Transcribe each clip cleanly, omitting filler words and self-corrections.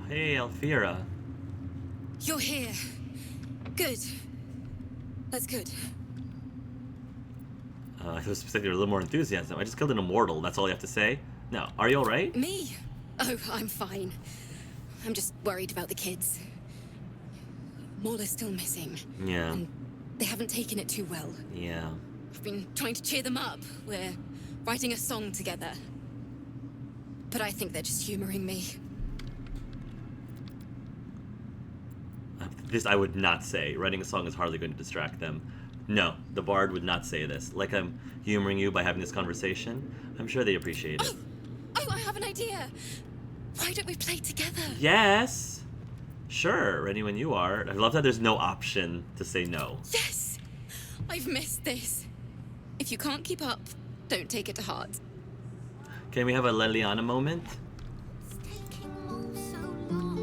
Hey, Alfira. You're here. Good. That's good. I was expecting a little more enthusiasm. I just killed an immortal. That's all you have to say? No. Are you alright? Me? Oh, I'm fine. I'm just worried about the kids. Maul is still missing. Yeah. And they haven't taken it too well. Yeah. I've been trying to cheer them up. We're writing a song together. But I think they're just humoring me. This I would not say. Writing a song is hardly going to distract them. No, the bard would not say this. Like I'm humoring you by having this conversation. I'm sure they appreciate it. Oh, I have an idea. Why don't we play together? Yes. Sure, ready when you are. I love that there's no option to say no. Yes! I've missed this. If you can't keep up, don't take it to heart. Can we have a Leliana moment? It's taking all so long.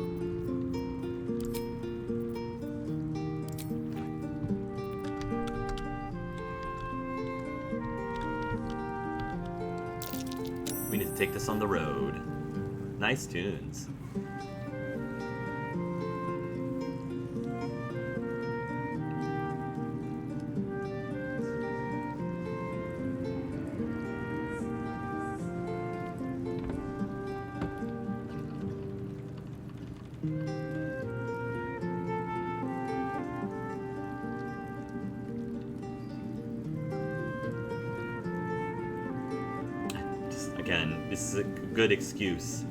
We need to take this on the road. Nice tunes. Again, this is a good excuse.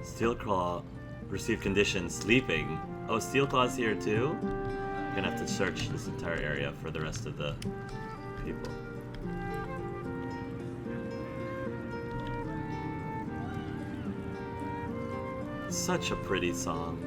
Steelclaw received conditions sleeping. Oh, Steelclaw's here too? I'm gonna have to search this entire area for the rest of the people. Such a pretty song.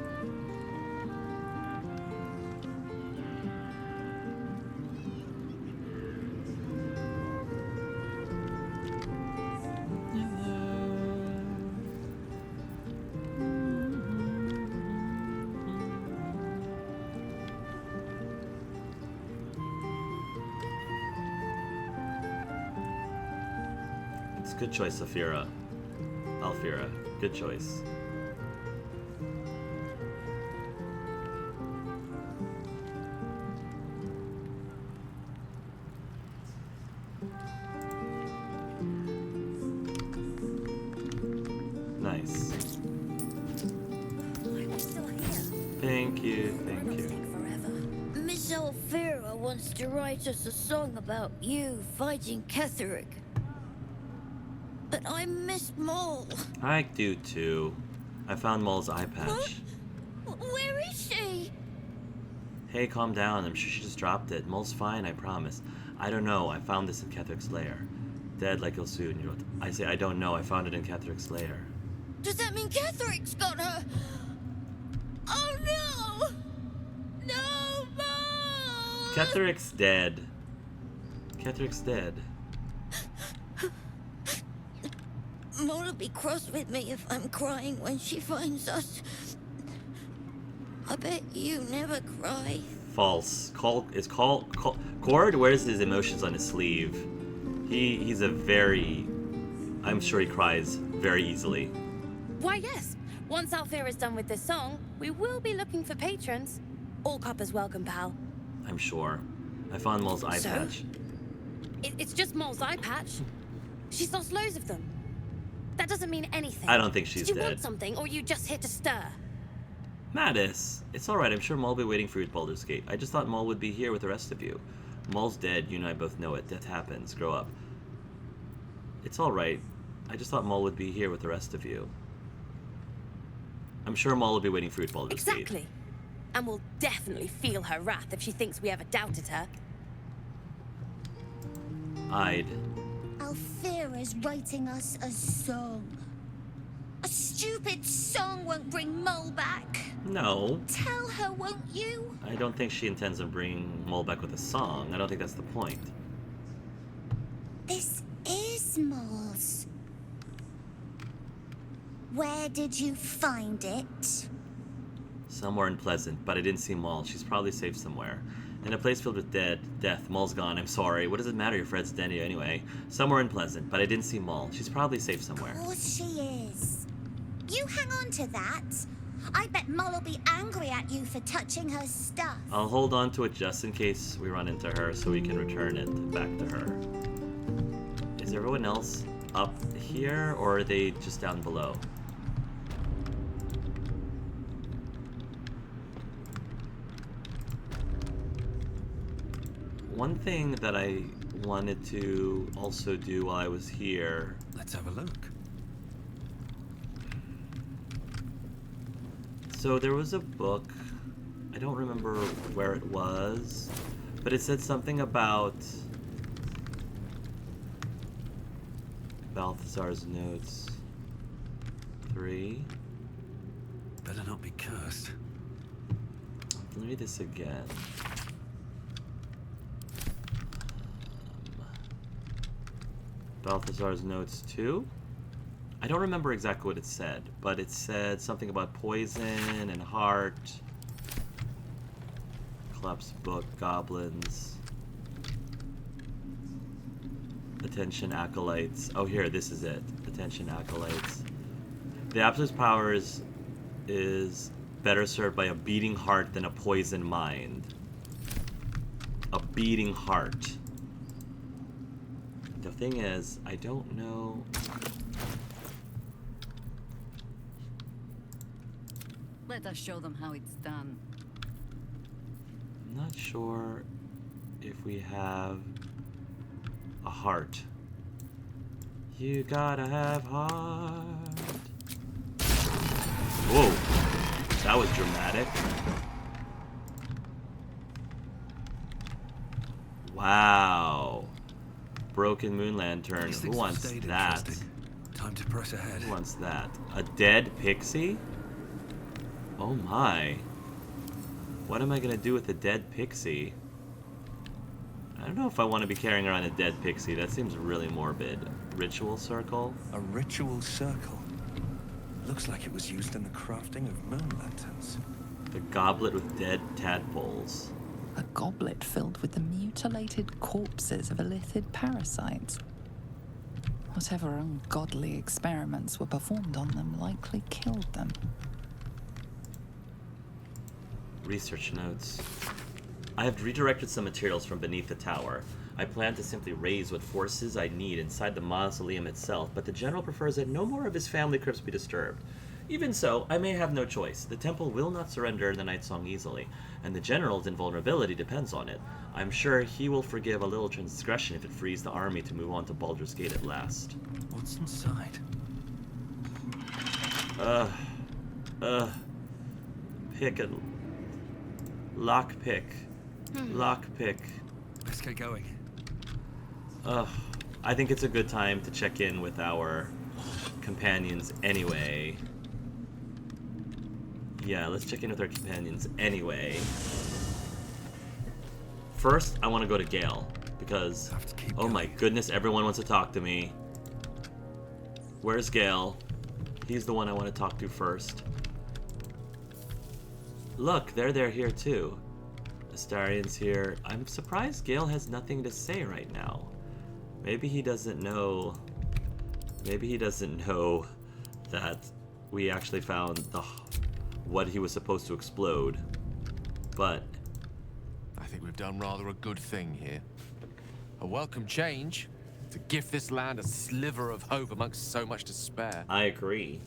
It's a good choice, Alfira. Good choice. Nice. I'm still here. Thank you, thank Must you. take forever. Miss Alfira wants to write us a song about you fighting Ketheric. But I miss Maul. I do too. I found Maul's eye patch. Where is she? Hey, calm down. I'm sure she just dropped it. Maul's fine, I promise. I don't know. I found this in Ketheric's lair. Dead like he'll soon. You know what? I say I don't know. I found it in Ketheric's lair. Does that mean Ketheric's got her? Oh no! No, Maul! Ketheric's dead. Ketheric's dead. Maul will be cross with me if I'm crying when she finds us. I bet you never cry. False. Cord wears his emotions on his sleeve. He's a very... I'm sure he cries very easily. Why, yes. Once Alfira is done with this song, we will be looking for patrons. All coppers welcome, pal. I'm sure. I found Maul's eye So? patch. It's just Maul's eye patch. She's lost loads of them. That doesn't mean anything. I don't think she's Did you dead. want something, or are you just here to stir? Mattis, it's alright. I'm sure Maul will be waiting for you at Baldur's Gate. I just thought Maul would be here with the rest of you. Maul's dead. You and I both know it. Death happens. Grow up. It's alright. I just thought Maul would be here with the rest of you. I'm sure Maul will be waiting for you at Baldur's Gate. Exactly. And we'll definitely feel her wrath if she thinks we ever doubted her. I'd. Alfira's writing us a song. A stupid song won't bring Maul back. No. Tell her, won't you? I don't think she intends on bringing Maul back with a song. I don't think that's the point. This is Maul's. Where did you find it? Somewhere unpleasant, but I didn't see Maul. She's probably safe somewhere. In a place filled with death. Maul's gone. I'm sorry. What does it matter? Your Fred's dead anyway. Somewhere unpleasant, but I didn't see Maul. She's probably safe somewhere. Of course she is. You hang on to that. I bet Moll will be angry at you for touching her stuff. I'll hold on to it just in case we run into her so we can return it back to her. Is everyone else up here, or are they just down below? One thing that I wanted to also do while I was here... Let's have a look. So there was a book, I don't remember where it was, but it said something about Balthazar's notes. 3. Better not be cursed. Let me read this again. Balthazar's notes 2? I don't remember exactly what it said, but it said something about poison and heart. Collapsed book, goblins. Attention acolytes. Oh, here, this is it. Attention acolytes. The absolute power is better served by a beating heart than a poisoned mind. A beating heart. The thing is, I don't know... Let us show them how it's done. I'm not sure if we have a heart. You gotta have heart. Whoa, that was dramatic. Wow. Broken moon lantern. These Who things have wants stayed that? interesting. Time to press ahead. Who wants that? A dead pixie? Oh my. What am I gonna do with a dead pixie? I don't know if I want to be carrying around a dead pixie. That seems really morbid. Ritual circle? A ritual circle. Looks like it was used in the crafting of moon lanterns. The goblet with dead tadpoles. A goblet filled with the mutilated corpses of illithid parasites. Whatever ungodly experiments were performed on them likely killed them. Research notes. I have redirected some materials from beneath the tower. I plan to simply raise what forces I need inside the mausoleum itself, but the general prefers that no more of his family crypts be disturbed. Even so, I may have no choice. The temple will not surrender the Night Song easily, and the general's invulnerability depends on it. I'm sure he will forgive a little transgression if it frees the army to move on to Baldur's Gate at last. What's inside? Pick a... Lockpick. Lockpick. Let's get going. I think it's a good time to check in with our companions anyway. Yeah, let's check in with our companions anyway. First, I want to go to Gale, because... Oh my goodness, everyone wants to talk to me. Where's Gale? He's the one I want to talk to first. Look, they're here too. Astarion's here. I'm surprised Gale has nothing to say right now. Maybe he doesn't know... Maybe he doesn't know that we actually found what he was supposed to explode. But... I think we've done rather a good thing here. A welcome change to give this land a sliver of hope amongst so much despair. I agree.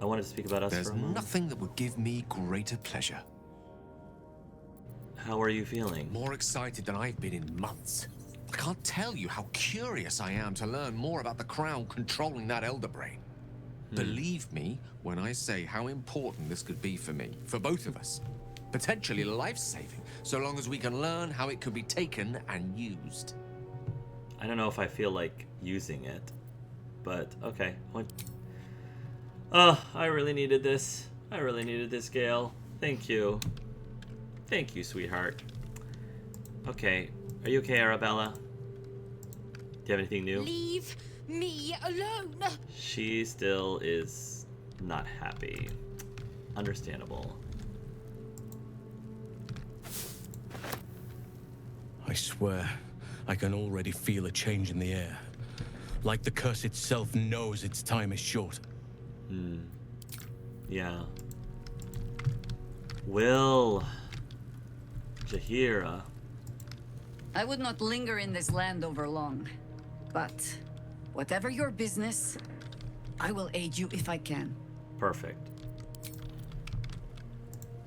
I wanted to speak about us There's for a moment. nothing that would give me greater pleasure. How are you feeling? More excited than I've been in months. I can't tell you how curious I am to learn more about the Crown controlling that Elder Brain. Believe me when I say how important this could be for me, for both of us. Potentially life-saving, so long as we can learn how it could be taken and used. I don't know if I feel like using it, but okay. Oh, I really needed this. I really needed this, Gale. Thank you. Thank you, sweetheart. Okay. Are you okay, Arabella? Do you have anything new? Leave me alone! She still is not happy. Understandable. I swear, I can already feel a change in the air. Like the curse itself knows its time is short. Yeah. Will. Jaheira. I would not linger in this land over long. But whatever your business, I will aid you if I can. Perfect.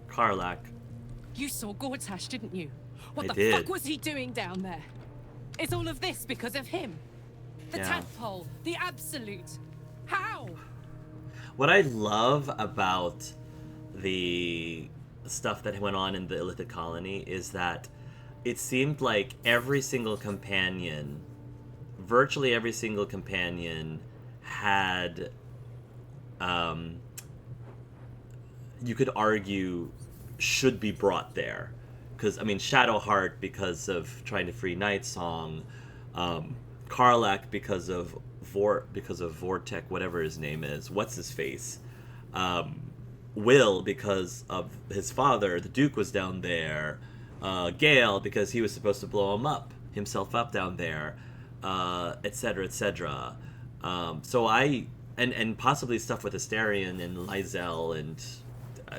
Karlak. You saw Gortash, didn't you? What I the did. fuck was he doing down there? Is all of this because of him? The Yeah. tadpole, the absolute. How? What I love about the stuff that went on in the Illithid colony is that it seemed like every single companion, virtually every single companion, had, you could argue, should be brought there. Because, I mean, Shadowheart because of trying to free Night Song, Karlak because of Vortek, whatever his name is, what's his face, Will because of his father, the Duke was down there, Gale because he was supposed to blow himself up down there, etc., etc. So and possibly stuff with Astarion and Lae'zel and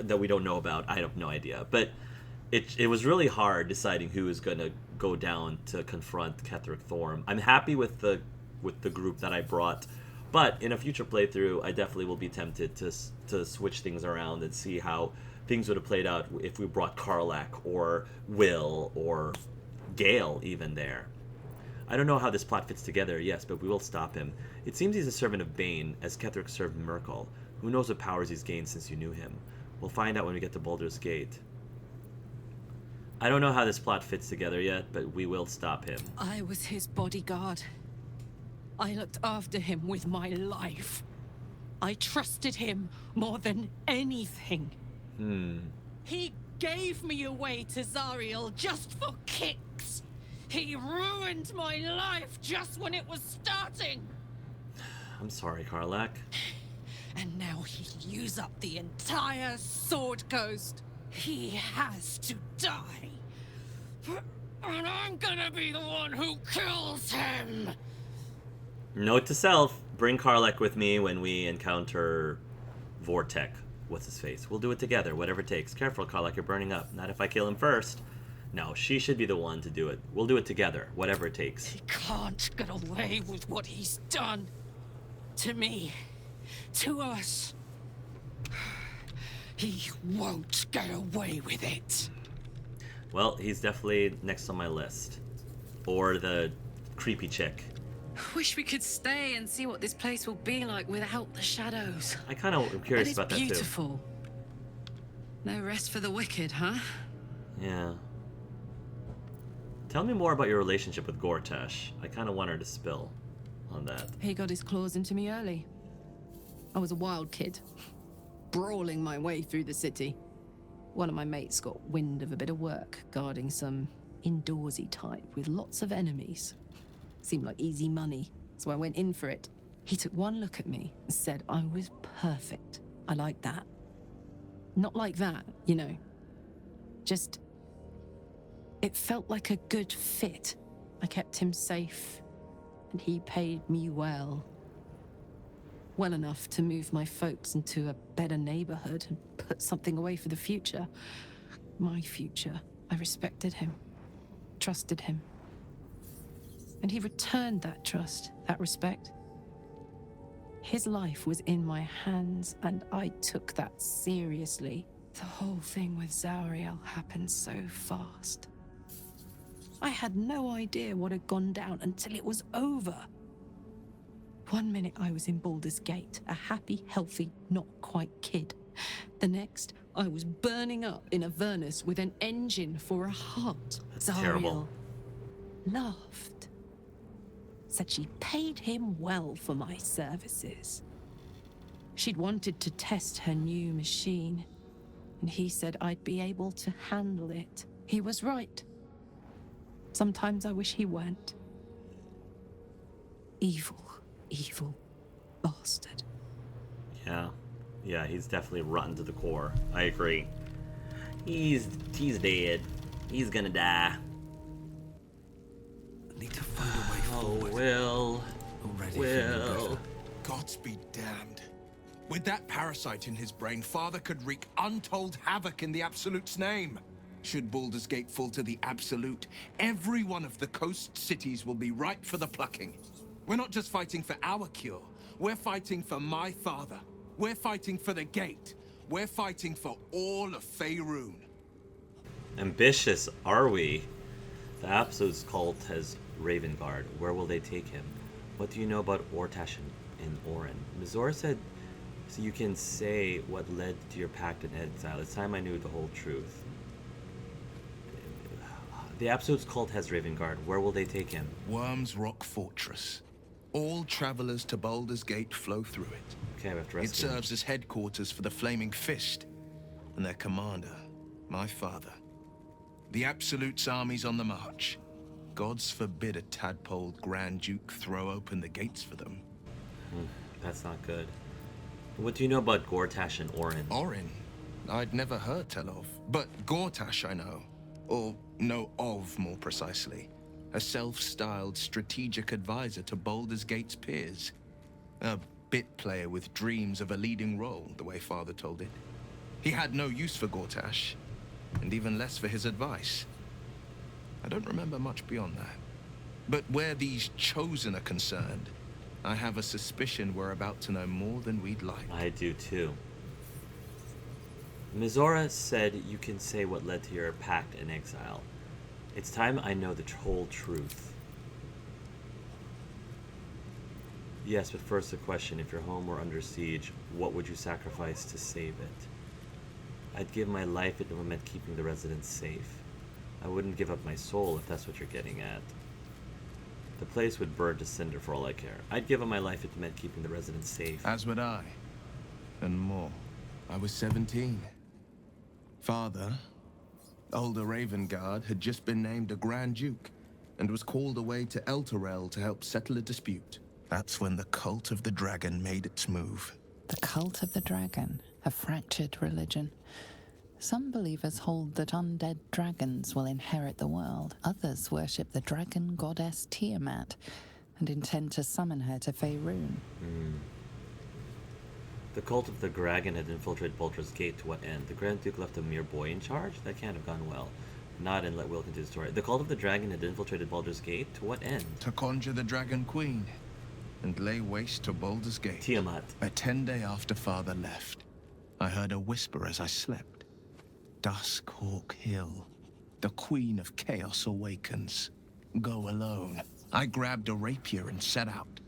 that we don't know about. I have no idea, but it was really hard deciding who was going to go down to confront Ketheric Thorm. I'm happy with the group that I brought, but in a future playthrough, I definitely will be tempted to switch things around and see how things would have played out if we brought Karlak or Will or Gale even there. I don't know how this plot fits together, yes, but we will stop him. It seems he's a servant of Bane, as Ketheric served Merkel. Who knows what powers he's gained since you knew him? We'll find out when we get to Baldur's Gate. I don't know how this plot fits together yet, but we will stop him. I was his bodyguard. I looked after him with my life. I trusted him more than anything. He gave me away to Zariel just for kicks. He ruined my life just when it was starting. I'm sorry, Karlak. And now he'll use up the entire Sword Coast. He has to die. And I'm gonna be the one who kills him. Note to self, bring Karlak with me when we encounter Vortek. What's his face? We'll do it together, whatever it takes. Careful, Karlak, you're burning up. Not if I kill him first. No, she should be the one to do it. We'll do it together, whatever it takes. He can't get away with what he's done. To me. To us. He won't get away with it. Well, he's definitely next on my list. Or the creepy chick. Wish we could stay and see what this place will be like without the shadows. I kind of am curious about that too. It's beautiful. No rest for the wicked, huh? Yeah. Tell me more about your relationship with Gortash. I kind of want her to spill on that. He got his claws into me early. I was a wild kid, brawling my way through the city. One of my mates got wind of a bit of work guarding some indoorsy type with lots of enemies. Seemed like easy money, so I went in for it. He took one look at me and said I was perfect. I like that. Not like that, you know. Just... it felt like a good fit. I kept him safe, and he paid me well. Well enough to move my folks into a better neighborhood and put something away for the future. My future. I respected him, trusted him. And he returned that trust, that respect. His life was in my hands, and I took that seriously. The whole thing with Zariel happened so fast. I had no idea what had gone down until it was over. One minute I was in Baldur's Gate, a happy, healthy, not quite kid. The next, I was burning up in Avernus with an engine for a heart. That's Zariel terrible. laughed. Said she paid him well for my services. She'd wanted to test her new machine, and he said I'd be able to handle it. He was right. Sometimes I wish he weren't. Evil, evil bastard. Yeah. Yeah, he's definitely rotten to the core. I agree. He's dead. He's gonna die. I need to find a way forward. Will. Already Will. Gods be damned. With that parasite in his brain, Father could wreak untold havoc in the Absolute's name. Should Baldur's Gate fall to the Absolute, every one of the coast cities will be ripe for the plucking. We're not just fighting for our cure. We're fighting for my father. We're fighting for the Gate. We're fighting for all of Faerun. Ambitious are we? The Absolute's cult has Ravengard. Where will they take him? What do you know about Ortash and Orin? Mizora said so you can say what led to your pact in exile. It's time I knew the whole truth. The Absolute's cult has Ravengard. Where will they take him? Worm's Rock Fortress. All travelers to Baldur's Gate flow through it. Okay, we have to It rescue him. serves as headquarters for the Flaming Fist, and their commander, my father. The Absolute's army's on the march. Gods forbid a tadpoled Grand Duke throw open the gates for them. That's not good. What do you know about Gortash and Orin? Orin? I'd never heard tell of. But Gortash I know. Or know of, more precisely. A self-styled strategic advisor to Baldur's Gate's peers. A bit player with dreams of a leading role, the way Father told it. He had no use for Gortash, and even less for his advice. I don't remember much beyond that. But where these Chosen are concerned, I have a suspicion we're about to know more than we'd like. I do too. Mizora said you can say what led to your pact in exile. It's time I know the whole truth. Yes, but first a question. If your home were under siege, what would you sacrifice to save it? I'd give my life if it meant keeping the residents safe. I wouldn't give up my soul if that's what you're getting at. The place would burn to cinder for all I care. I'd give up my life if it meant keeping the residents safe. As would I. And more. I was 17. Father, older Ravengard, had just been named a Grand Duke and was called away to Elturel to help settle a dispute. That's when the cult of the dragon made its move. The cult of the dragon, a fractured religion. Some believers hold that undead dragons will inherit the world. Others worship the dragon goddess Tiamat and intend to summon her to Faerun. The cult of the dragon had infiltrated Baldur's Gate. To what end? The Grand Duke left a mere boy in charge? That can't have gone well. Nod and let Will continue the story. The cult of the dragon had infiltrated Baldur's Gate. To what end? To conjure the Dragon Queen and lay waste to Baldur's Gate. Tiamat. A 10-day after Father left, I heard a whisper as I slept. Duskhawk Hill. The Queen of Chaos awakens. Go alone. I grabbed a rapier and set out.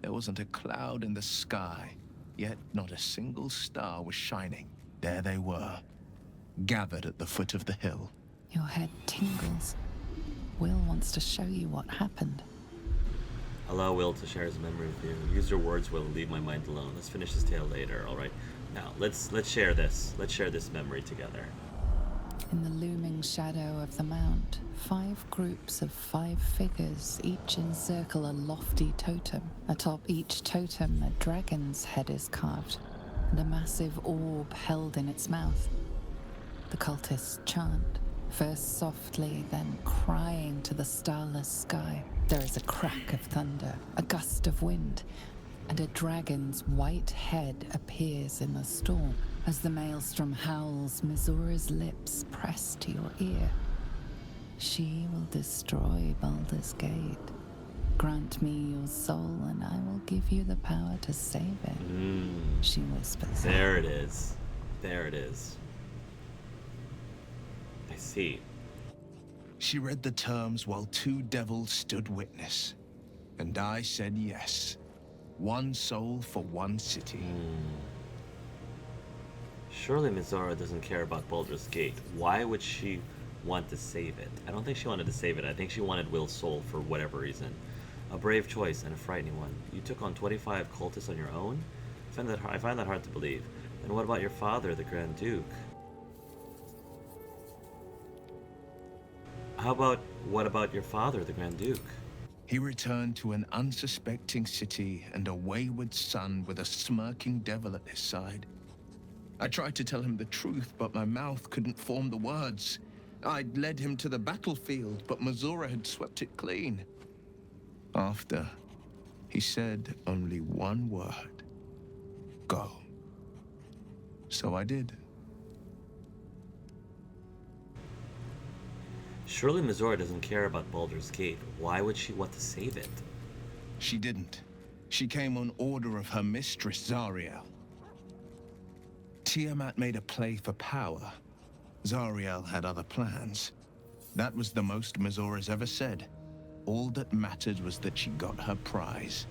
There wasn't a cloud in the sky, yet not a single star was shining. There they were, gathered at the foot of the hill. Your head tingles. Will wants to show you what happened. Allow Will to share his memory with you. Use your words, Will. Leave my mind alone. Let's finish this tale later, alright? Now, let's share this. Let's share this memory together. In the looming shadow of the mount, 5 groups of 5 figures each encircle a lofty totem. Atop each totem, a dragon's head is carved, and a massive orb held in its mouth. The cultists chant, first softly, then crying to the starless sky. There is a crack of thunder, a gust of wind, and a dragon's white head appears in the storm. As the maelstrom howls, Mizora's lips press to your ear. She will destroy Baldur's Gate. Grant me your soul, and I will give you the power to save it. She whispers. There it is. There it is. I see. She read the terms while 2 devils stood witness. And I said yes. 1 soul for 1 city. Surely Mizora doesn't care about Baldur's Gate. Why would she want to save it? I don't think she wanted to save it. I think she wanted Will's soul for whatever reason. A brave choice and a frightening one. You took on 25 cultists on your own? I find that hard to believe. And what about your father, the Grand Duke? What about your father, the Grand Duke? He returned to an unsuspecting city and a wayward son with a smirking devil at his side. I tried to tell him the truth, but my mouth couldn't form the words. I'd led him to the battlefield, but Mizora had swept it clean. After, he said only one word. Go. So I did. Surely Mizora doesn't care about Baldur's Gate. Why would she want to save it? She didn't. She came on order of her mistress, Zariel. Tiamat made a play for power. Zariel had other plans. That was the most Mizora's ever said. All that mattered was that she got her prize.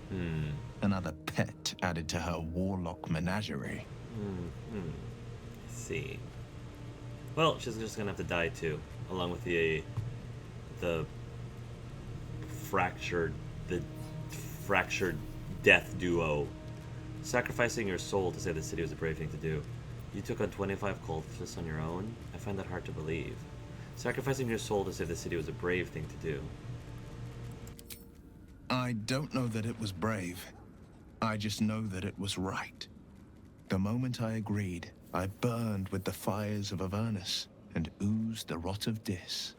Another pet added to her warlock menagerie. I see. Well, she's just gonna have to die too, along with the fractured death duo. Sacrificing your soul to save the city was a brave thing to do. You took on 25 cultists on your own? I find that hard to believe. Sacrificing your soul to save the city was a brave thing to do. I don't know that it was brave. I just know that it was right. The moment I agreed, I burned with the fires of Avernus and oozed the rot of Dis.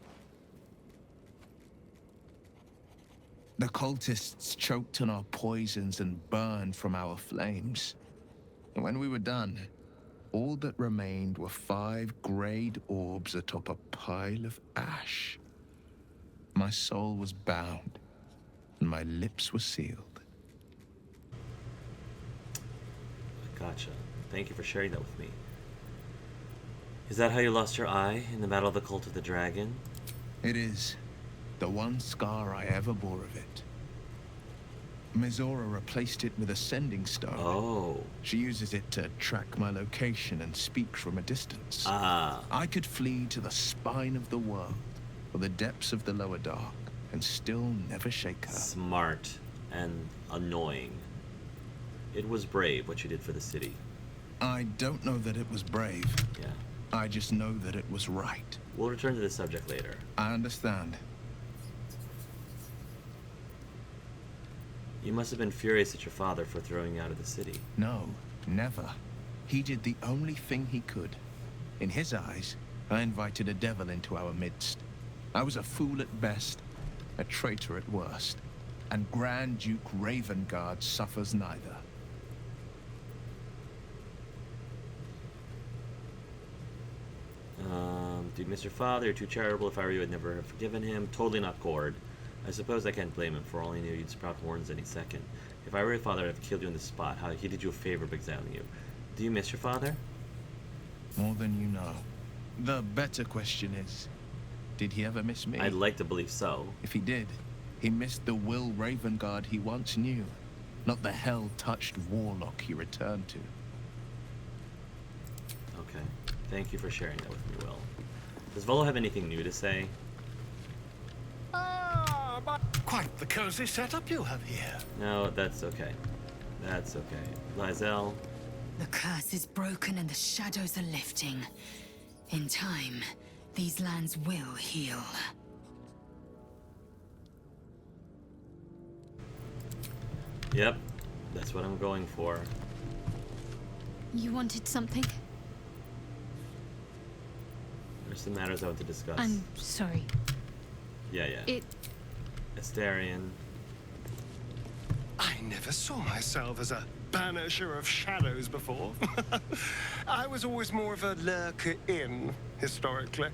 The cultists choked on our poisons and burned from our flames. When we were done, all that remained were 5 greyed orbs atop a pile of ash. My soul was bound, and my lips were sealed. Gotcha. Thank you for sharing that with me. Is that how you lost your eye in the Battle of the Cult of the Dragon? It is. The one scar I ever bore of it. Mizora replaced it with a sending stone. Oh. She uses it to track my location and speak from a distance. Ah. I could flee to the spine of the world, or the depths of the lower dark, and still never shake her. Smart and annoying. It was brave what you did for the city. I don't know that it was brave. Yeah. I just know that it was right. We'll return to this subject later. I understand. You must have been furious at your father for throwing you out of the city. No, never. He did the only thing he could. In his eyes, I invited a devil into our midst. I was a fool at best, a traitor at worst, and Grand Duke Ravengard suffers neither. Do you miss your father? You're too charitable. If I were you, I'd never have forgiven him. Totally not gored. I suppose I can't blame him. For all he knew, you'd sprout horns any second. If I were your father, I'd have killed you on the spot. How he did you a favor by exiling you. Do you miss your father? More than you know. The better question is, did he ever miss me? I'd like to believe so. If he did, he missed the Will Ravengard he once knew, not the hell-touched warlock he returned to. Okay. Thank you for sharing that with me, Will. Does Volo have anything new to say? Quite the cozy setup you have here. No, that's okay. That's okay. Lae'zel? The curse is broken and the shadows are lifting. In time, these lands will heal. Yep. That's what I'm going for. You wanted something? There's some matters I want to discuss. I'm sorry. Yeah. Astarion. I never saw myself as a banisher of shadows before. I was always more of a lurker in, historically.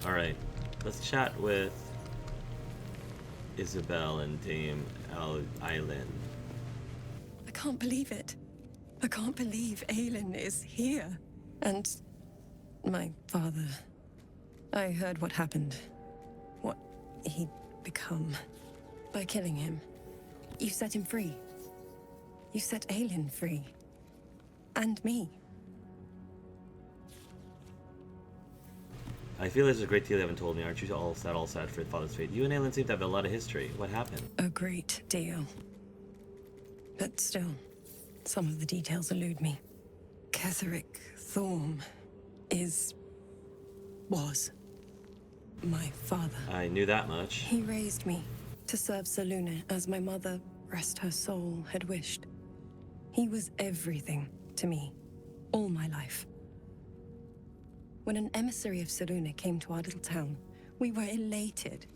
Alright. Let's chat with Isabel and Dame Aylin. I can't believe it. I can't believe Aylin is here. And my father. I heard what happened. What he'd become. By killing him. You set him free. You set Aylin free. And me. I feel there's a great deal you haven't told me. Aren't you all sad for your father's fate? You and Aylin seem to have a lot of history. What happened? A great deal. But still, some of the details elude me. Ketheric Thorm was my father. I knew that much. He raised me to serve Selûne as my mother, rest her soul, had wished. He was everything to me all my life. When an emissary of Selûne came to our little town, we were elated.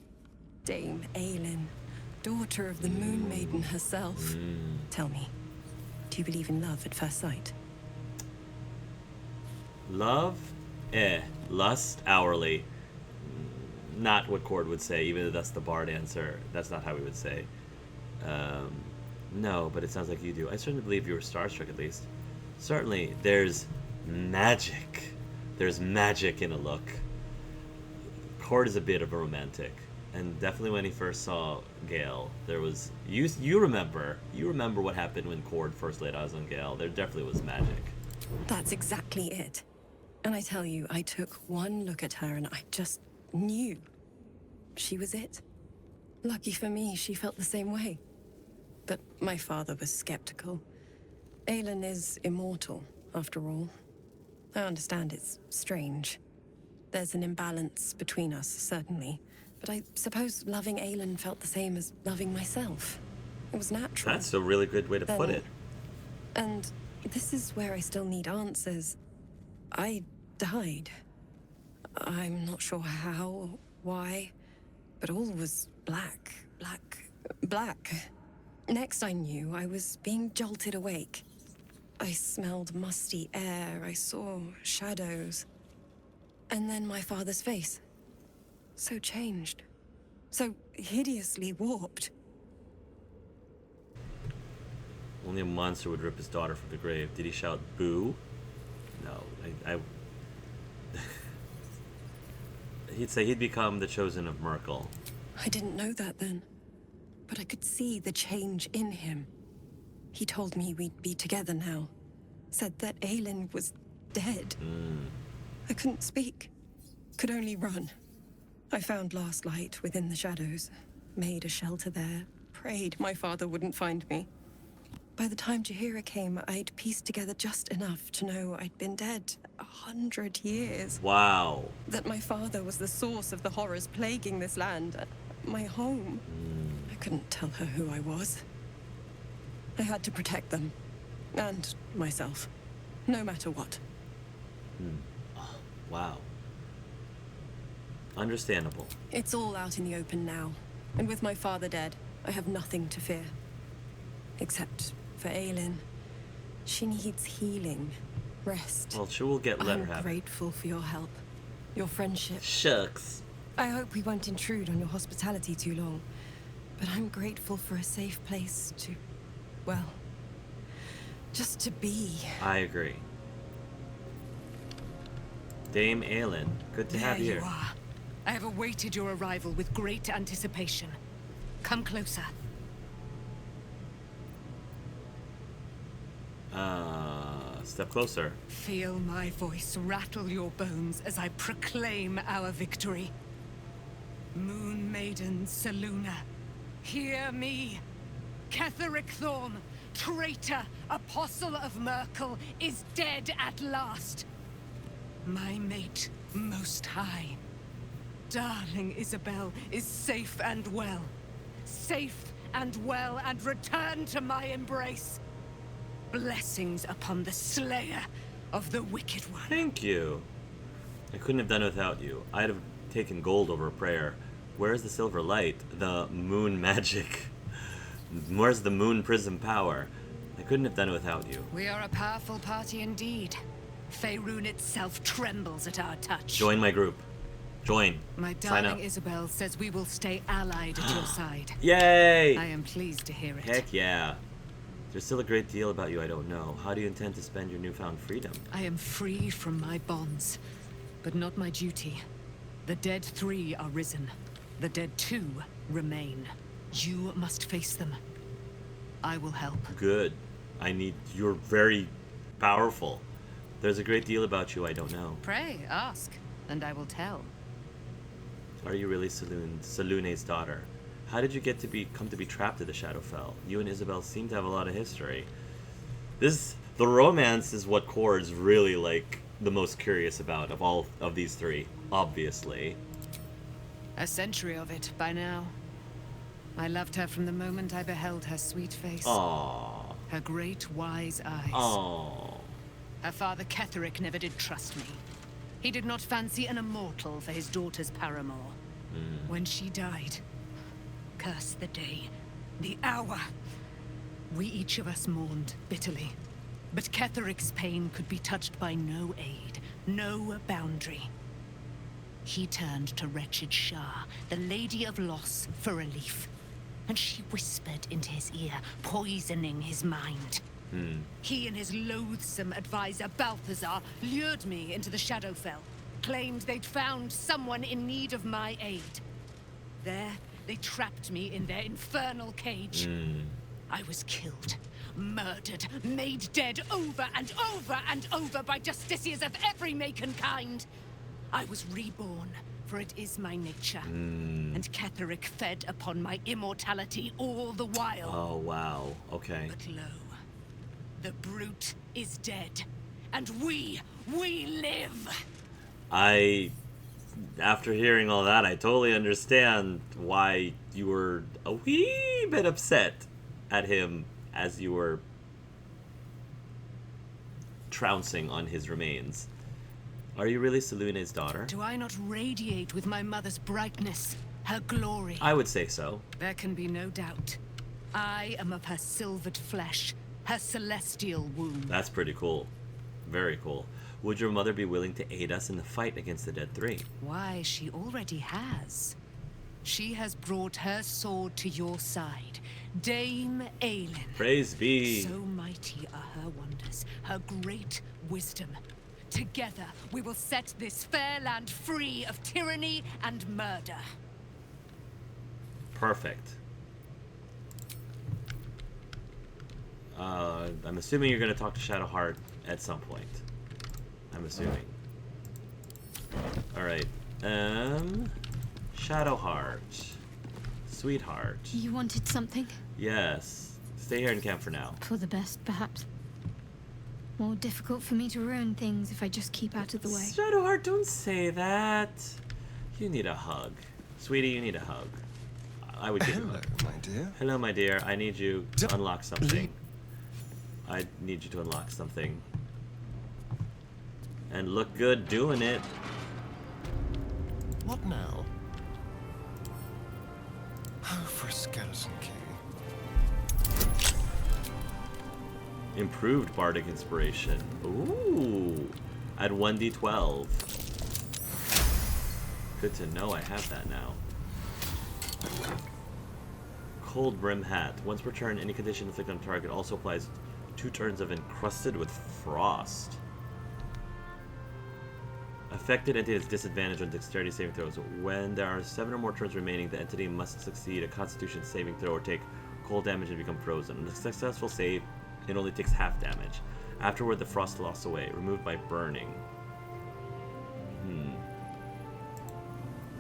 Dame Aelin, daughter of the Moon Maiden herself. Tell me, do you believe in love at first sight? Love? Lust? Hourly. Not what Cord would say, even though that's the Bard answer. That's not how we would say. No, but it sounds like you do. I certainly believe you were starstruck, at least. Certainly, there's magic. There's magic in a look. Cord is a bit of a romantic. And definitely when he first saw Gale, there was... You remember what happened when Cord first laid eyes on Gale. There definitely was magic. That's exactly it. And I tell you, I took one look at her and I just knew. She was it. Lucky for me, she felt the same way. But my father was skeptical. Aelin is immortal, after all. I understand it's strange. There's an imbalance between us, certainly. But I suppose loving Aelin felt the same as loving myself. It was natural. That's a really good way to put it. And this is where I still need answers. I died. I'm not sure how, why, but all was black. Next I knew, I was being jolted awake. I smelled musty air, I saw shadows. And then my father's face. So changed. So hideously warped. Only a monster would rip his daughter from the grave. Did he shout boo? No. He'd say he'd become the chosen of Merkel. I didn't know that then. But I could see the change in him. He told me we'd be together now. Said that Aelin was dead. I couldn't speak. Could only run. I found last light within the shadows. Made a shelter there. Prayed my father wouldn't find me. By the time Jaheira came, I'd pieced together just enough to know I'd been dead 100 years. Wow. That my father was the source of the horrors plaguing this land. My home. I couldn't tell her who I was. I had to protect them. And myself. No matter what. Oh, wow. Understandable. It's all out in the open now. And with my father dead, I have nothing to fear. Except for Aelin. She needs healing. Rest. Well, she will let her have it. I'm grateful for your help. Your friendship. Shucks. I hope we won't intrude on your hospitality too long. But I'm grateful for a safe place to... well... just to be. I agree. Dame Aelin, good to have you here. There you are. I have awaited your arrival with great anticipation. Come closer. Step closer. Feel my voice rattle your bones as I proclaim our victory. Moon Maiden Selûne, hear me. Ketheric Thorm, traitor, apostle of Merkel, is dead at last. My mate, Most High. Darling Isabel is safe and well. Safe and well, and returned to my embrace. Blessings upon the slayer of the wicked one. Thank you. I couldn't have done it without you. I'd have taken gold over a prayer. Where's the silver light? The moon magic. Where's the moon prism power? I couldn't have done it without you. We are a powerful party indeed. Faerun itself trembles at our touch. Join my group. Join. My Sign darling up. Isabel says we will stay allied at your side. Yay! I am pleased to hear it. Heck yeah. There's still a great deal about you I don't know. How do you intend to spend your newfound freedom? I am free from my bonds, but not my duty. The dead 3 are risen. The dead 2 remain. You must face them. I will help. Good. You're very powerful. There's a great deal about you I don't know. Pray, ask, and I will tell. Are you really Selûne's daughter? How did you come to be trapped at the Shadowfell? You and Isabel seem to have a lot of history. The romance is what Cord's really the most curious about of all of these 3, obviously. A century of it by now. I loved her from the moment I beheld her sweet face. Aww. Her great wise eyes. Aww. Her father Ketheric never did trust me. He did not fancy an immortal for his daughter's paramour. When she died, curse the day, the hour. We each of us mourned bitterly. But Ketheric's pain could be touched by no aid, no boundary. He turned to wretched Shah, the Lady of Loss, for relief. And she whispered into his ear, poisoning his mind. He and his loathsome advisor, Balthazar, lured me into the Shadowfell, claimed they'd found someone in need of my aid. There, they trapped me in their infernal cage. I was killed, murdered, made dead over and over and over by justiciars of every make and kind. I was reborn, for it is my nature. And Ketheric fed upon my immortality all the while. Oh, wow. Okay. But lo, the brute is dead, and we live! After hearing all that, I totally understand why you were a wee bit upset at him as you were trouncing on his remains. Are you really Selune's daughter? Do I not radiate with my mother's brightness, her glory? I would say so. There can be no doubt. I am of her silvered flesh, her celestial womb. That's pretty cool. Very cool. Would your mother be willing to aid us in the fight against the Dead Three? Why, she already has. She has brought her sword to your side, Dame Aelin. Praise be. So mighty are her wonders, her great wisdom. Together, we will set this fair land free of tyranny and murder. Perfect. I'm assuming you're going to talk to Shadowheart at some point. I'm assuming. Alright. Shadowheart. Sweetheart. You wanted something? Yes. Stay here in camp for now. For the best, perhaps. More difficult for me to ruin things if I just keep out of the way. Shadowheart, don't say that. You need a hug. Sweetie, you need a hug. I would give you a hug. Hello, my dear. Hello, my dear. I need you to unlock something. I need you to unlock something. And look good doing it. What now? Oh, for a skeleton key. Improved Bardic Inspiration. Ooh. Add 1d12. Good to know I have that now. Cold Brim Hat. Once per turn, any condition inflicted on target also applies 2 turns of Encrusted with Frost. Affected entity has disadvantage on dexterity saving throws. When there are 7 or more turns remaining, the entity must succeed a Constitution saving throw or take cold damage and become frozen. On a successful save, it only takes half damage. Afterward, the frost loss away, removed by burning.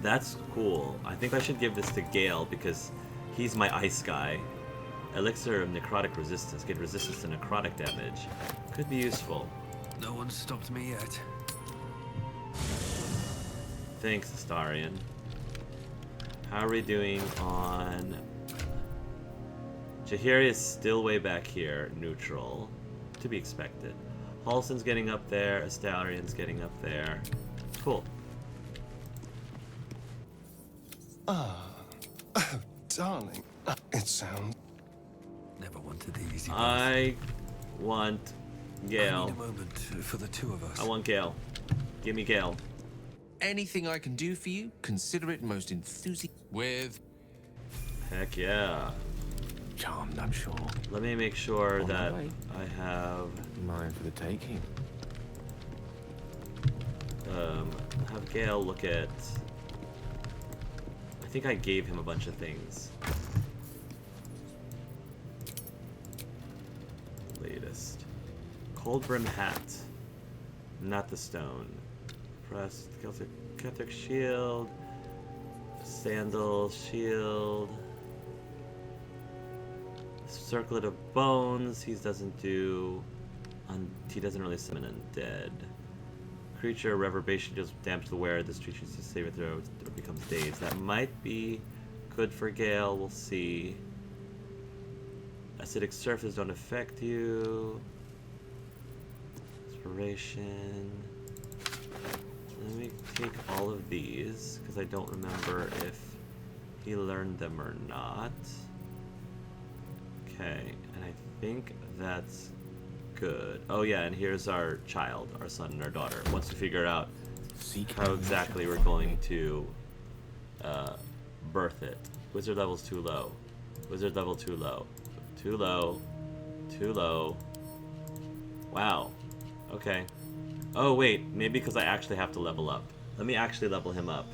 That's cool. I think I should give this to Gale because he's my ice guy. Elixir of Necrotic Resistance. Get resistance to necrotic damage. Could be useful. No one stopped me yet. Thanks, Astarion. How are we doing on... Jaheira is still way back here, neutral. To be expected. Halson's getting up there, Astarion's getting up there. Cool. Oh, darling. It sounds... Never wanted the easy I want Gale. I need a moment for the two of us. I want Gale. Give me Gale. Anything I can do for you, consider it most enthusiastic. With... Heck yeah. Charmed, I'm sure. Let me make sure On that the way. I have... Mine for the taking. Have Gale look at... I think I gave him a bunch of things. Latest. Cold Brim Hat. Not the stone. Pressed Celtic Shield. Sandal Shield. Circlet of Bones. He doesn't do... he doesn't really summon undead. Creature reverberation deals damage to the wearer. This creature uses save it throw or becomes dazed. That might be good for Gale. We'll see. Acidic surface don't affect you. Preparation. Let me take all of these, because I don't remember if he learned them or not. Okay, and I think that's good. Oh yeah, and here's our child, our son and our daughter. Once we figure out how exactly we're going to birth it. Wizard level's too low. Wizard level too low. Too low. Too low. Wow. Okay. Oh wait, maybe because I actually have to level up. Let me actually level him up.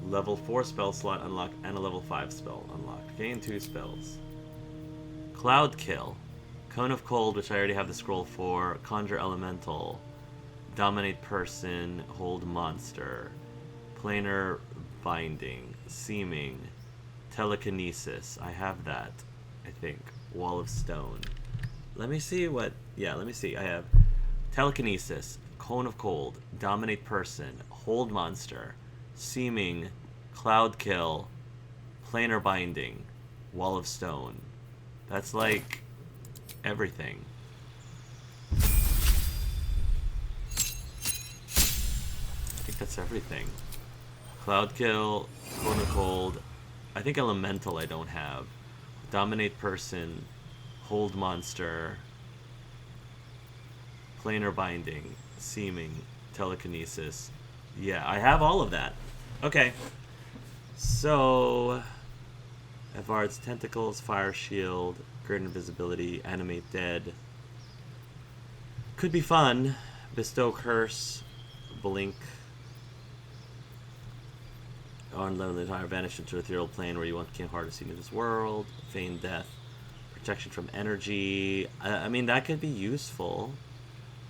Level 4 spell slot unlocked and a level 5 spell unlocked. Gain 2 spells. Cloud Kill. Cone of Cold, which I already have the scroll for. Conjure Elemental. Dominate Person. Hold Monster. Planar Binding. Seeming. Telekinesis. I have that, I think. Wall of Stone. Let me see what... Yeah, let me see. I have Telekinesis. Cone of Cold. Dominate Person. Hold Monster. Seeming. Cloud Kill. Planar Binding. Wall of Stone. That's like... everything. I think that's everything. Cloud Kill, Cone of Cold. I think Elemental I don't have. Dominate Person, Hold Monster, Planar Binding, Seeming, Telekinesis. Yeah, I have all of that. Okay. So... Evard's Tentacles, Fire Shield, Great Invisibility, Animate Dead. Could be fun. Bestow Curse, Blink. Unlimited Higher, Vanish into Ethereal Plane where you want King Heart to see into this world. Feign Death. Protection from Energy. I mean, that could be useful.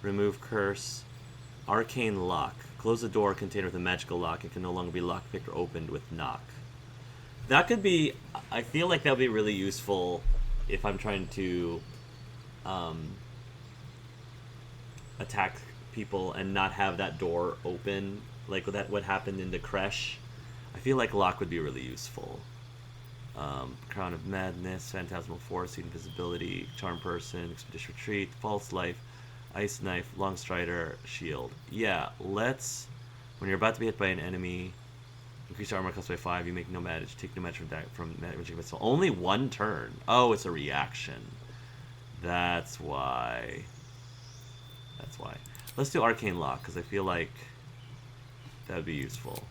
Remove Curse. Arcane Lock. Close the door container with a magical lock. It can no longer be lockpicked or opened with knock. That could be... I feel like that would be really useful if I'm trying to attack people and not have that door open. Like what happened in the Kresh. I feel like lock would be really useful. Crown of Madness, Phantasmal Force, Invisibility, Charm Person, Expedition Retreat, False Life, Ice Knife, Long Strider, Shield. Yeah, let's... When you're about to be hit by an enemy, increase your armor cost by 5, you make no damage, take no damage from magic missile. Only one turn. Oh, it's a reaction. That's why. That's why. Let's do Arcane Lock, because I feel like that would be useful.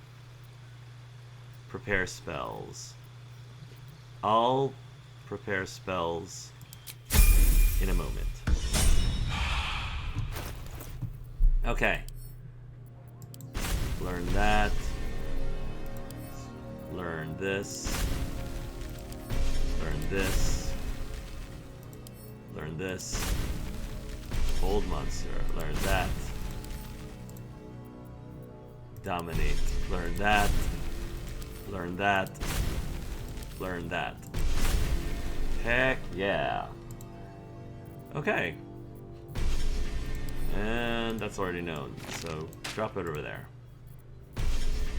Prepare spells. I'll prepare spells in a moment. Okay. Learn that. Learn this. Learn this. Learn this. Hold Monster. Learn that. Dominate. Learn that. Learn that. Learn that. Heck yeah. Okay. And that's already known, so drop it over there.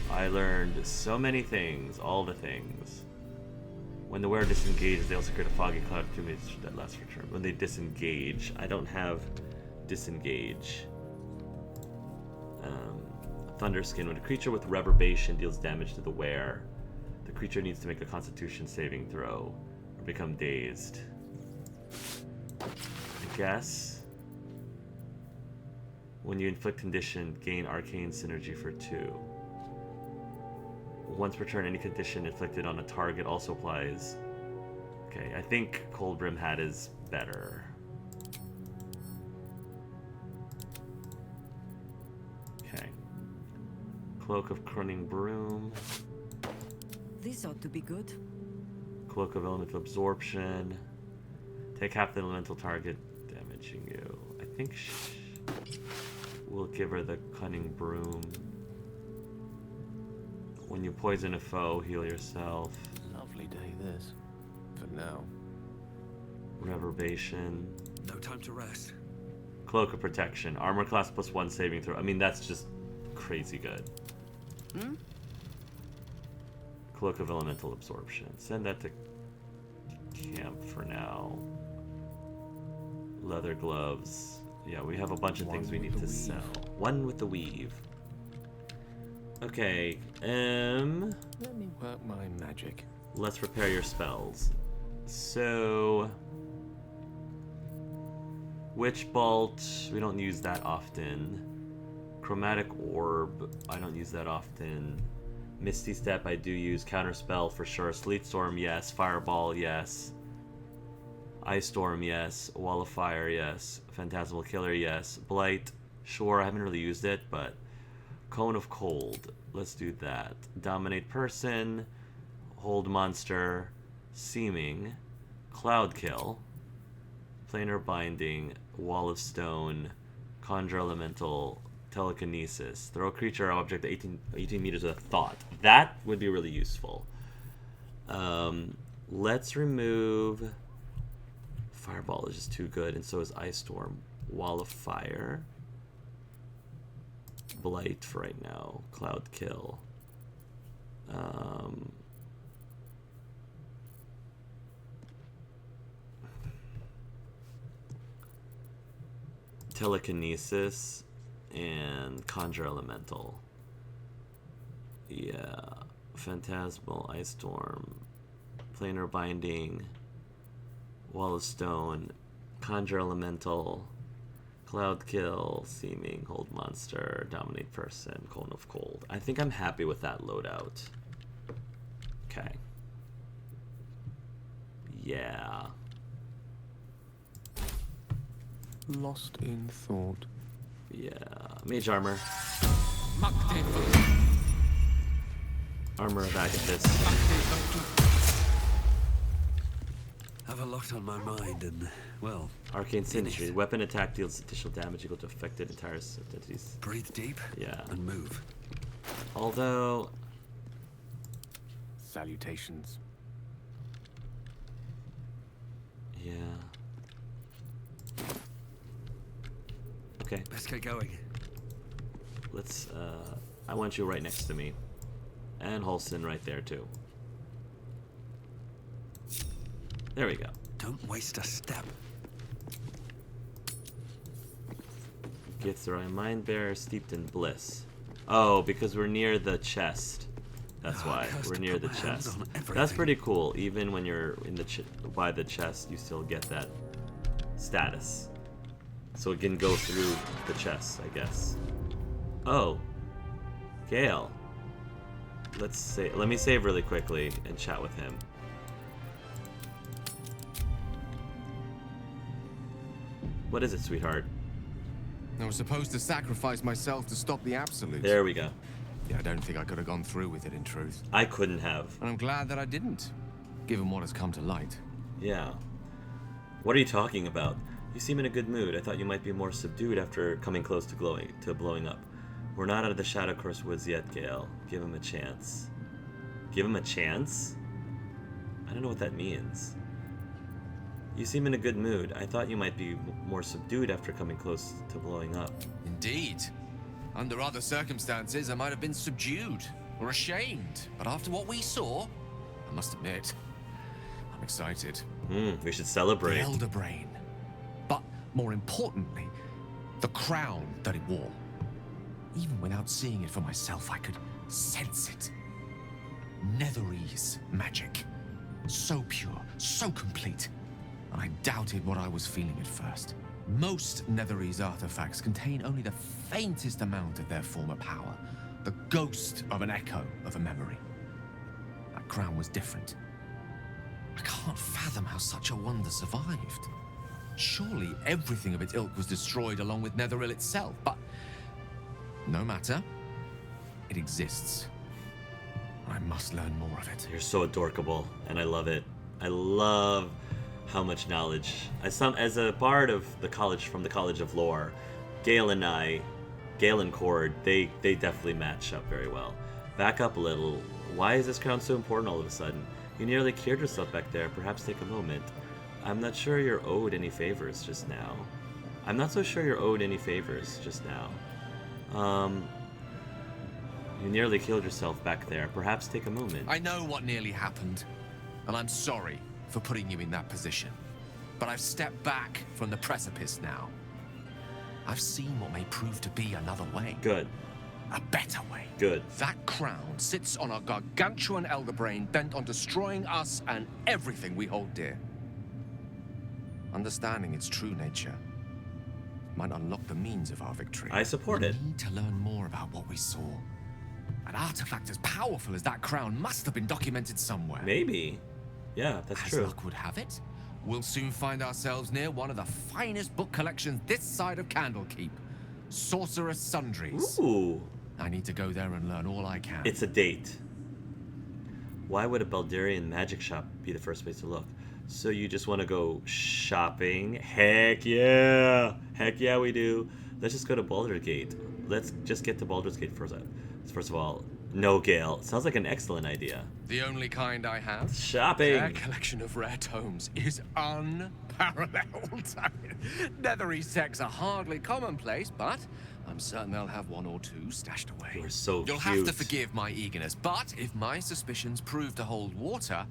I learned so many things, all the things. When the wearer disengages, they also create a foggy cloud of 2 minutes that lasts for a turn. When they disengage, I don't have disengage. Thunderskin. When a creature with reverberation deals damage to the wearer, the creature needs to make a Constitution saving throw or become dazed. I guess. When you inflict condition, gain arcane synergy for 2. Once per turn, any condition inflicted on a target also applies. Okay, I think Cold Brim Hat is better. Okay. Cloak of Crunning Broom. This ought to be good. Cloak of Elemental Absorption. Take half the elemental target damaging you. I think we'll give her the Cunning Broom. When you poison a foe, heal yourself. Lovely day this. For now. Reverberation. No time to rest. Cloak of Protection. Armor class +1 saving throw. I mean, that's just crazy good. Cloak of Elemental Absorption. Send that to camp for now. Leather gloves. Yeah, we have a bunch of things we need to sell. One with the weave. Okay, Let me work my magic. let's prepare your spells. So, Witch Bolt, we don't use that often. Chromatic Orb, I don't use that often. Misty Step, I do use. Counterspell for sure. Sleet Storm, yes. Fireball, yes. Ice Storm, yes. Wall of Fire, yes. Phantasmal Killer, yes. Blight, sure. I haven't really used it, but Cone of Cold, let's do that. Dominate Person, Hold Monster, Seeming, Cloud Kill, Planar Binding, Wall of Stone, Conjure Elemental, Telekinesis. Throw a creature or object 18 meters with a thought. That would be really useful. Let's remove... Fireball is just too good, and so is Ice Storm. Wall of Fire. Blight for right now. Cloud Kill. Telekinesis and Conjure Elemental. Yeah. Phantasmal, Ice Storm, Planar Binding, Wall of Stone, Conjure Elemental, Cloud Kill, Seeming, Hold Monster, Dominate Person, Cone of Cold. I think I'm happy with that loadout. Okay. Yeah. Lost in thought. Yeah. Mage Armor. Armor of Agathis. Have a lot on my mind and, well... Arcane Sentry. Weapon attack deals additional damage equal to affected entire entities. Breathe deep. Yeah. And move. Although... Salutations. Yeah. Okay. Let's get going. Let's, I want you right next to me. And Holston right there, too. There we go. Don't waste a step. Gets the right mind bearer steeped in bliss. Oh, because we're near the chest. That's why. We're near the chest. That's pretty cool. Even when you're in the by the chest, you still get that status. So it can go through the chest, I guess. Oh. Gale. Let me save really quickly and chat with him. What is it, sweetheart? I was supposed to sacrifice myself to stop the Absolute. There we go. Yeah, I don't think I could have gone through with it, in truth. I couldn't have. And I'm glad that I didn't, given what has come to light. Yeah. What are you talking about? You seem in a good mood. I thought you might be more subdued after coming close to blowing up. We're not out of the Shadow-Cursed Woods yet, Gale. Give him a chance. Give him a chance? I don't know what that means. You seem in a good mood. I thought you might be more subdued after coming close to blowing up. Indeed. Under other circumstances, I might have been subdued or ashamed. But after what we saw, I must admit, I'm excited. We should celebrate. The Elder Brain. But more importantly, the crown that it wore. Even without seeing it for myself, I could sense it. Netherese magic. So pure, so complete. And I doubted what I was feeling at first. Most Netherese artifacts contain only the faintest amount of their former power. The ghost of an echo of a memory. That crown was different. I can't fathom how such a wonder survived. Surely everything of its ilk was destroyed along with Netheril itself, but no matter. It exists. I must learn more of it. You're so adorkable, and I love it. I love how much knowledge. As a part of the college, from the College of Lore, Gale and Cord, they definitely match up very well. Back up a little. Why is this crown so important all of a sudden? You nearly cured yourself back there. Perhaps take a moment. I'm not sure you're owed any favors just now. You nearly killed yourself back there. Perhaps take a moment. I know what nearly happened, and I'm sorry for putting you in that position. But I've stepped back from the precipice now. I've seen what may prove to be another way. Good. A better way. Good. That crown sits on a gargantuan elder brain bent on destroying us and everything we hold dear. Understanding its true nature might unlock the means of our victory. I support it. We need to learn more about what we saw. An artifact as powerful as that crown must have been documented somewhere. Maybe. Yeah, that's true. As luck would have it, we'll soon find ourselves near one of the finest book collections this side of Candlekeep. Sorcerous Sundries. Ooh. I need to go there and learn all I can. It's a date. Why would a Baldurian magic shop be the first place to look? So you just want to go shopping? Heck yeah! Heck yeah, we do. Let's just go to Baldur's Gate. Let's just get to Baldur's Gate first. First of all, no Gale. Sounds like an excellent idea. The only kind I have. Shopping. Their collection of rare tomes is unparalleled. Nethery sects are hardly commonplace, but I'm certain they'll have one or two stashed away. You're so You'll cute. have to forgive my eagerness, but if my suspicions prove to hold water,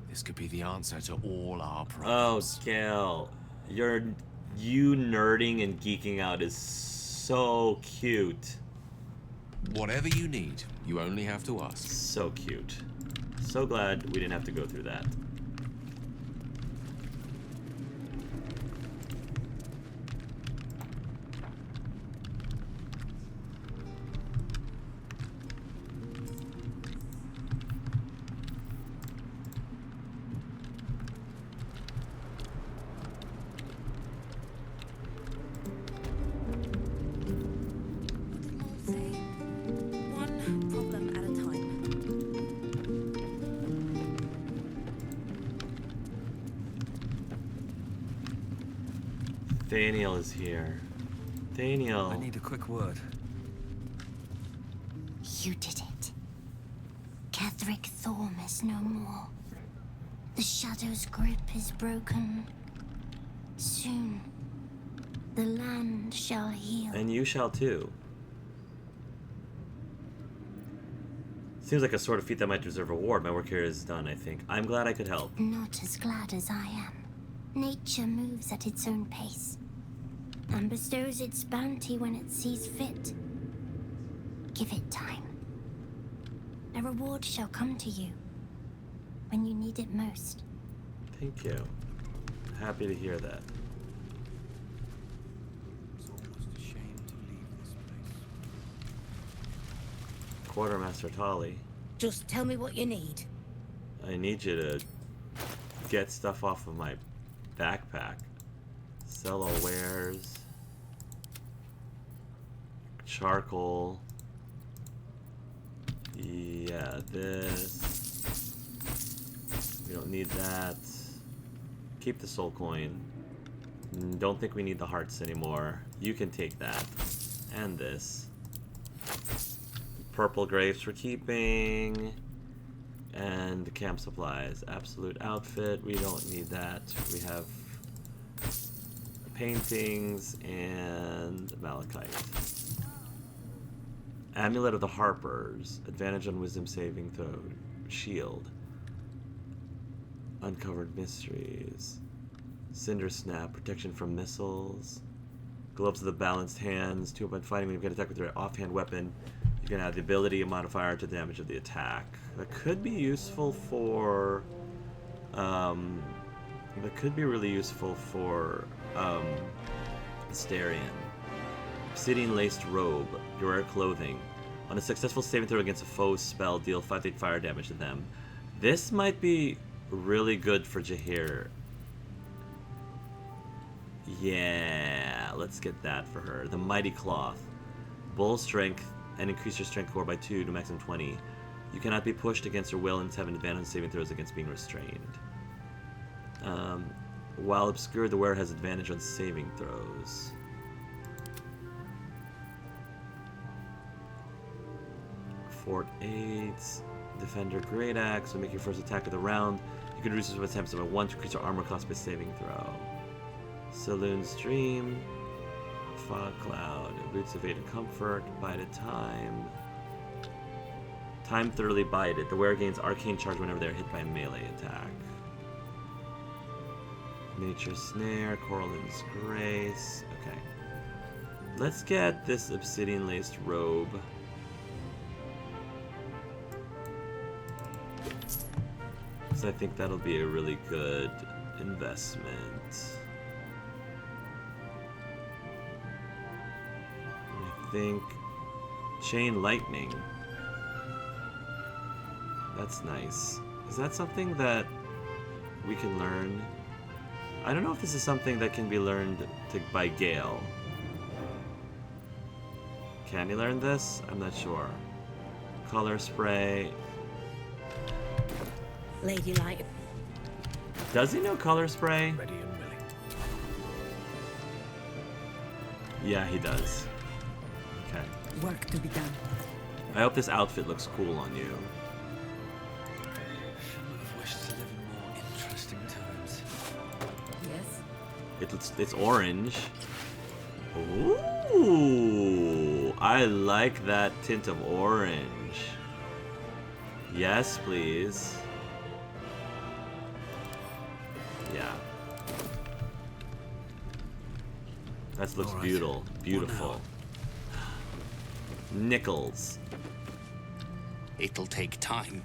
this could be the answer to all our problems. Oh, Gale. You nerding and geeking out is so cute. Whatever you need, you only have to ask. So cute. So glad we didn't have to go through that. Daniel is here. Daniel. I need a quick word. You did it. Ketheric Thorm is no more. The Shadow's grip is broken. Soon, the land shall heal. And you shall too. Seems like a sort of feat that might deserve a reward. My work here is done, I think. I'm glad I could help. Not as glad as I am. Nature moves at its own pace and bestows its bounty when it sees fit. Give it time. A reward shall come to you when you need it most. Thank you. Happy to hear that. It's almost a shame to leave this place. Quartermaster Tolly. Just tell me what you need. I need you to get stuff off of my backpack. Sell all wares. Charcoal. Yeah, this. We don't need that. Keep the soul coin. Don't think we need the hearts anymore. You can take that. And this. Purple grapes for keeping. And camp supplies. Absolute outfit. We don't need that. We have paintings and malachite. Amulet of the Harpers. Advantage on wisdom saving throw. Shield. Uncovered mysteries. Cinder snap. Protection from missiles. Gloves of the balanced hands. 2 up fighting when you can attack with your offhand weapon. You can add the ability modifier to damage of the attack. That could be useful for that could be really useful for Asterion. Obsidian laced robe, your rare clothing. On a successful saving throw against a foe's spell, deal 5 fire damage to them. This might be really good for Jaheir. Yeah, let's get that for her. The Mighty Cloth. Bull strength and increase your strength core by 2 to maximum 20. You cannot be pushed against your will and have an advantage on saving throws against being restrained. While obscured, the wearer has advantage on saving throws. Fort 8, Defender Great Axe will make your first attack of the round. You can reduce your attempts by 1 to increase your armor class by saving throw. Saloon's Dream, Fog Cloud, Boots of Aid and Comfort, Bide of Time. Time thoroughly bided. The wearer gains arcane charge whenever they're hit by a melee attack. Nature's Snare, Corallin's Grace. Okay. Let's get this obsidian-laced robe. Because I think that'll be a really good investment. I think Chain Lightning. That's nice. Is that something that we can learn? I don't know if this is something that can be learned by Gale. Can he learn this? I'm not sure. Color Spray. Lady Light. Does he know Color Spray? Ready and willing. Yeah, he does. Okay. Work to be done. I hope this outfit looks cool on you. Would have wished to live in more interesting times. Yes. It's orange. Ooh, I like that tint of orange. Yes, please. Yeah. That looks All right. beautiful. Beautiful. Nickels. It'll take time,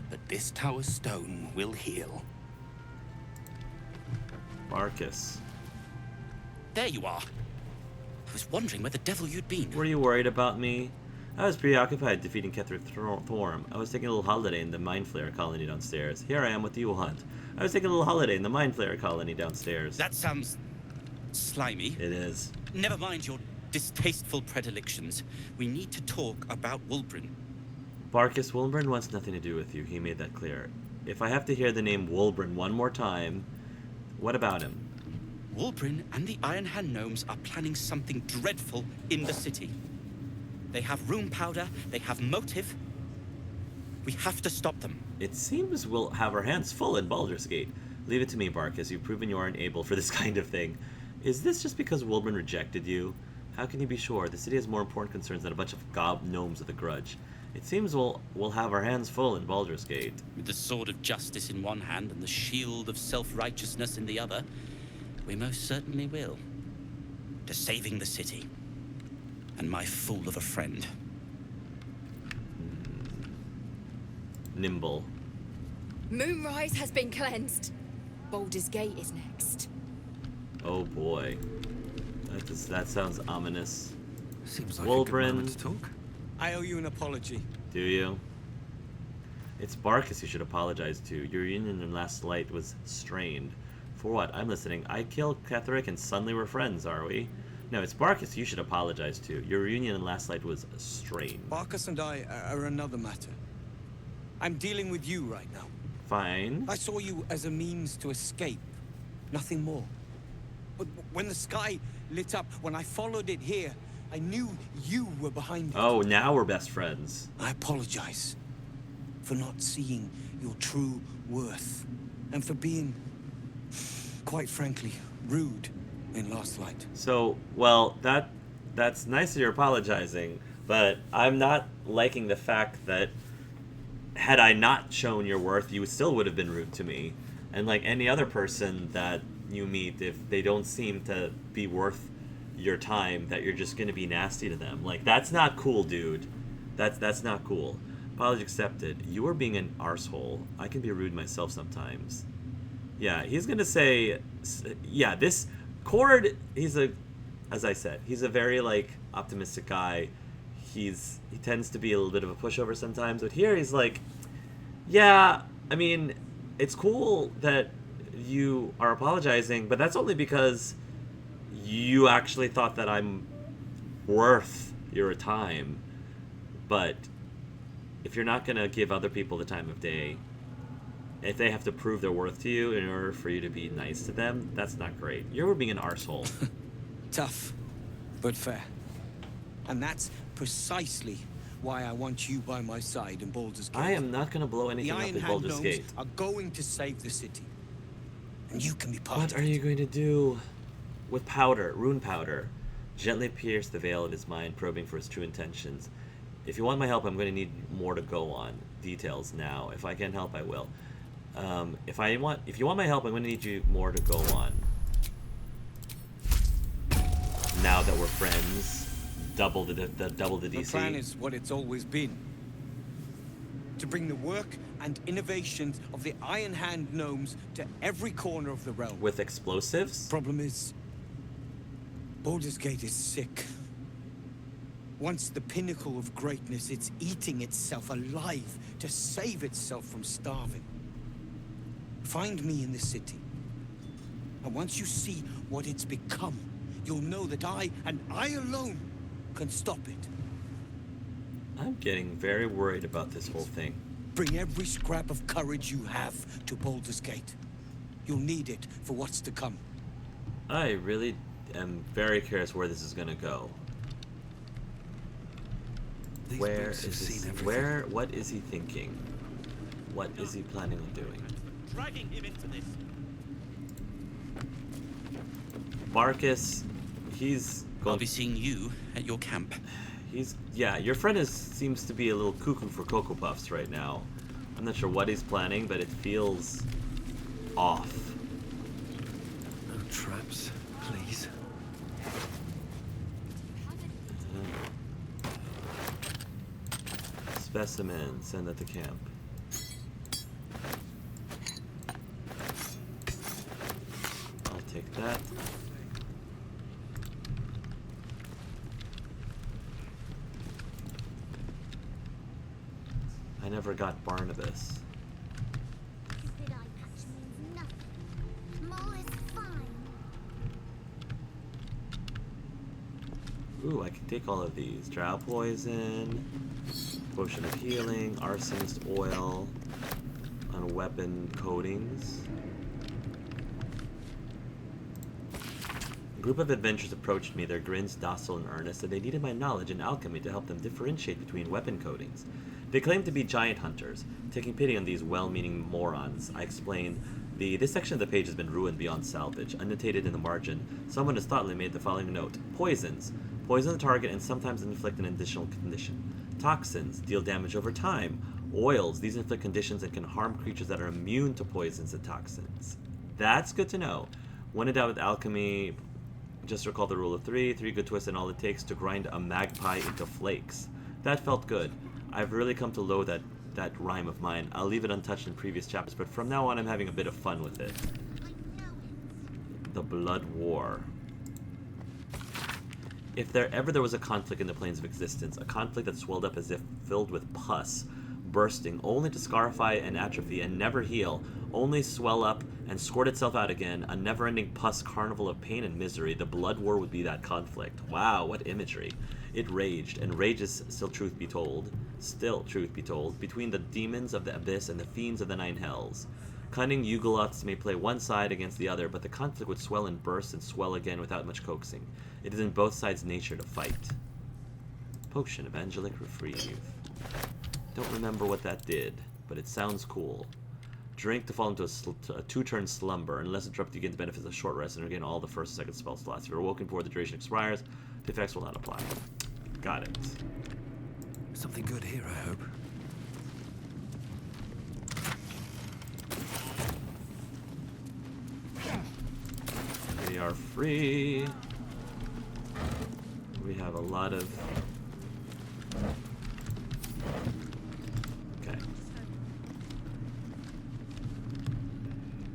but this tower stone will heal. Marcus. There you are. I was wondering where the devil you'd been. Were you worried about me? I was preoccupied defeating Ketheric Thorm. I was taking a little holiday in the Mind Flayer colony downstairs. Here I am, what do you want? I was taking a little holiday in the Mind Flayer colony downstairs. That sounds slimy. It is. Never mind your distasteful predilections. We need to talk about Wulbren. Barkus, Wulbren wants nothing to do with you. He made that clear. If I have to hear the name Wulbren one more time, what about him? Wulbren and the Iron Hand Gnomes are planning something dreadful in the city. They have rune powder, they have motive. We have to stop them. It seems we'll have our hands full in Baldur's Gate. Leave it to me, Barkus. You've proven you aren't able for this kind of thing. Is this just because Wulbren rejected you? How can you be sure? The city has more important concerns than a bunch of gob gnomes with a grudge. It seems we'll have our hands full in Baldur's Gate. With the sword of justice in one hand and the shield of self-righteousness in the other, we most certainly will. To saving the city. And my fool of a friend. Nimble. Moonrise has been cleansed. Baldur's Gate is next. Oh boy. That sounds ominous. Seems like a good moment Wulbren. to talk. I owe you an apology. Do you? It's Barkus you should apologize to. Your union in Last Light was strained. For what? I'm listening. I killed Ketheric and suddenly we're friends, are we? No, it's Barkus you should apologize to. Your reunion in Last Light was strained. Barkus and I are another matter. I'm dealing with you right now. Fine. I saw you as a means to escape. Nothing more. But when the sky lit up, when I followed it here, I knew you were behind it. Oh, now we're best friends. I apologize for not seeing your true worth. And for being, quite frankly, rude in Last Light. So, well, that's nice that you're apologizing, but I'm not liking the fact that had I not shown your worth, you still would have been rude to me. And like any other person that you meet, if they don't seem to be worth your time, that you're just gonna be nasty to them. Like, that's not cool, dude. That's not cool. Apology accepted. You are being an arsehole. I can be rude myself sometimes. Yeah, he's gonna say, yeah, this Cord, as I said, he's a very like optimistic guy. He tends to be a little bit of a pushover sometimes, but here he's like, yeah, I mean, it's cool that you are apologizing, but that's only because you actually thought that I'm worth your time. But if you're not gonna give other people the time of day, if they have to prove their worth to you in order for you to be nice to them, that's not great. You're being an arsehole. Tough, but fair. And that's precisely why I want you by my side in Baldur's Gate. I am not going to blow anything up in Baldur's Gate. Are going to save the city. And you can be part What of are it. you going to do with powder, rune powder? Gently pierce the veil of his mind, probing for his true intentions. If you want my help, I'm going to need more to go on. Details now. If I can help, I will. If you want my help, I'm going to need you more to go on. Now that we're friends, double the DC. The plan is what it's always been. To bring the work and innovations of the Iron Hand gnomes to every corner of the realm. With explosives? Problem is, Baldur's Gate is sick. Once the pinnacle of greatness, it's eating itself alive to save itself from starving. Find me in the city. And once you see what it's become, you'll know that I, and I alone, can stop it. I'm getting very worried about this whole thing. Bring every scrap of courage you have to Baldur's Gate. You'll need it for what's to come. I really am very curious where this is going to go. Where is this? What is he thinking? What is he planning on doing? Dragging him into this. Marcus, he's going... I'll be seeing you at your camp. Yeah, your friend seems to be a little cuckoo for Cocoa Puffs right now. I'm not sure what he's planning, but it feels off. No traps, please. Specimen, send at the camp. I'll take that. I never got Barnabas. Ooh, I can take all of these. Drow poison, potion of healing, arsonist oil, on weapon coatings. A group of adventurers approached me, their grins docile and earnest, and they needed my knowledge in alchemy to help them differentiate between weapon coatings. They claimed to be giant hunters. Taking pity on these well-meaning morons, I explained, this section of the page has been ruined beyond salvage. Annotated in the margin, someone has thoughtfully made the following note. Poisons. Poison the target and sometimes inflict an additional condition. Toxins. Deal damage over time. Oils. These inflict conditions and can harm creatures that are immune to poisons and toxins. That's good to know. When in doubt with alchemy, just recall the rule of three good twists and all it takes to grind a magpie into flakes. That felt good. I've really come to loathe that rhyme of mine. I'll leave it untouched in previous chapters, but from now on I'm having a bit of fun with it. The Blood War. If there was a conflict in the planes of existence, a conflict that swelled up as if filled with pus, bursting, only to scarify and atrophy and never heal, only swell up and squirt itself out again, a never-ending pus carnival of pain and misery, the Blood War would be that conflict. Wow, what imagery. It raged, and rages, still truth be told, between the demons of the abyss and the fiends of the nine hells. Cunning Yugoloths may play one side against the other, but the conflict would swell and burst and swell again without much coaxing. It is in both sides' nature to fight. Potion of Angelic Reprieve. Don't remember what that did, but it sounds cool. Drink to fall into a two-turn slumber. Unless interrupted, you gain the benefits of short rest and regain all the first and second spell slots. If you're awoken before the duration expires, the effects will not apply. Got it. Something good here, I hope. We are free. We have a lot of... Okay.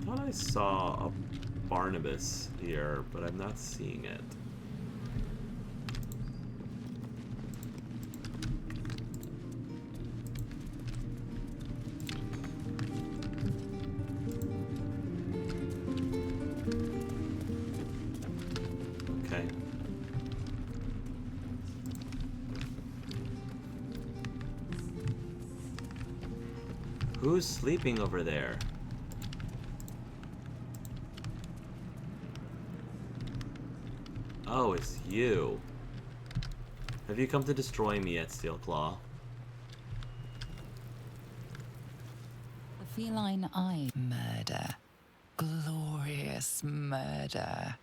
Thought I saw a Barnabas here, but I'm not seeing it. Who's sleeping over there? Oh, it's you. Have you come to destroy me yet, Steelclaw? The feline eye. Murder. Glorious murder.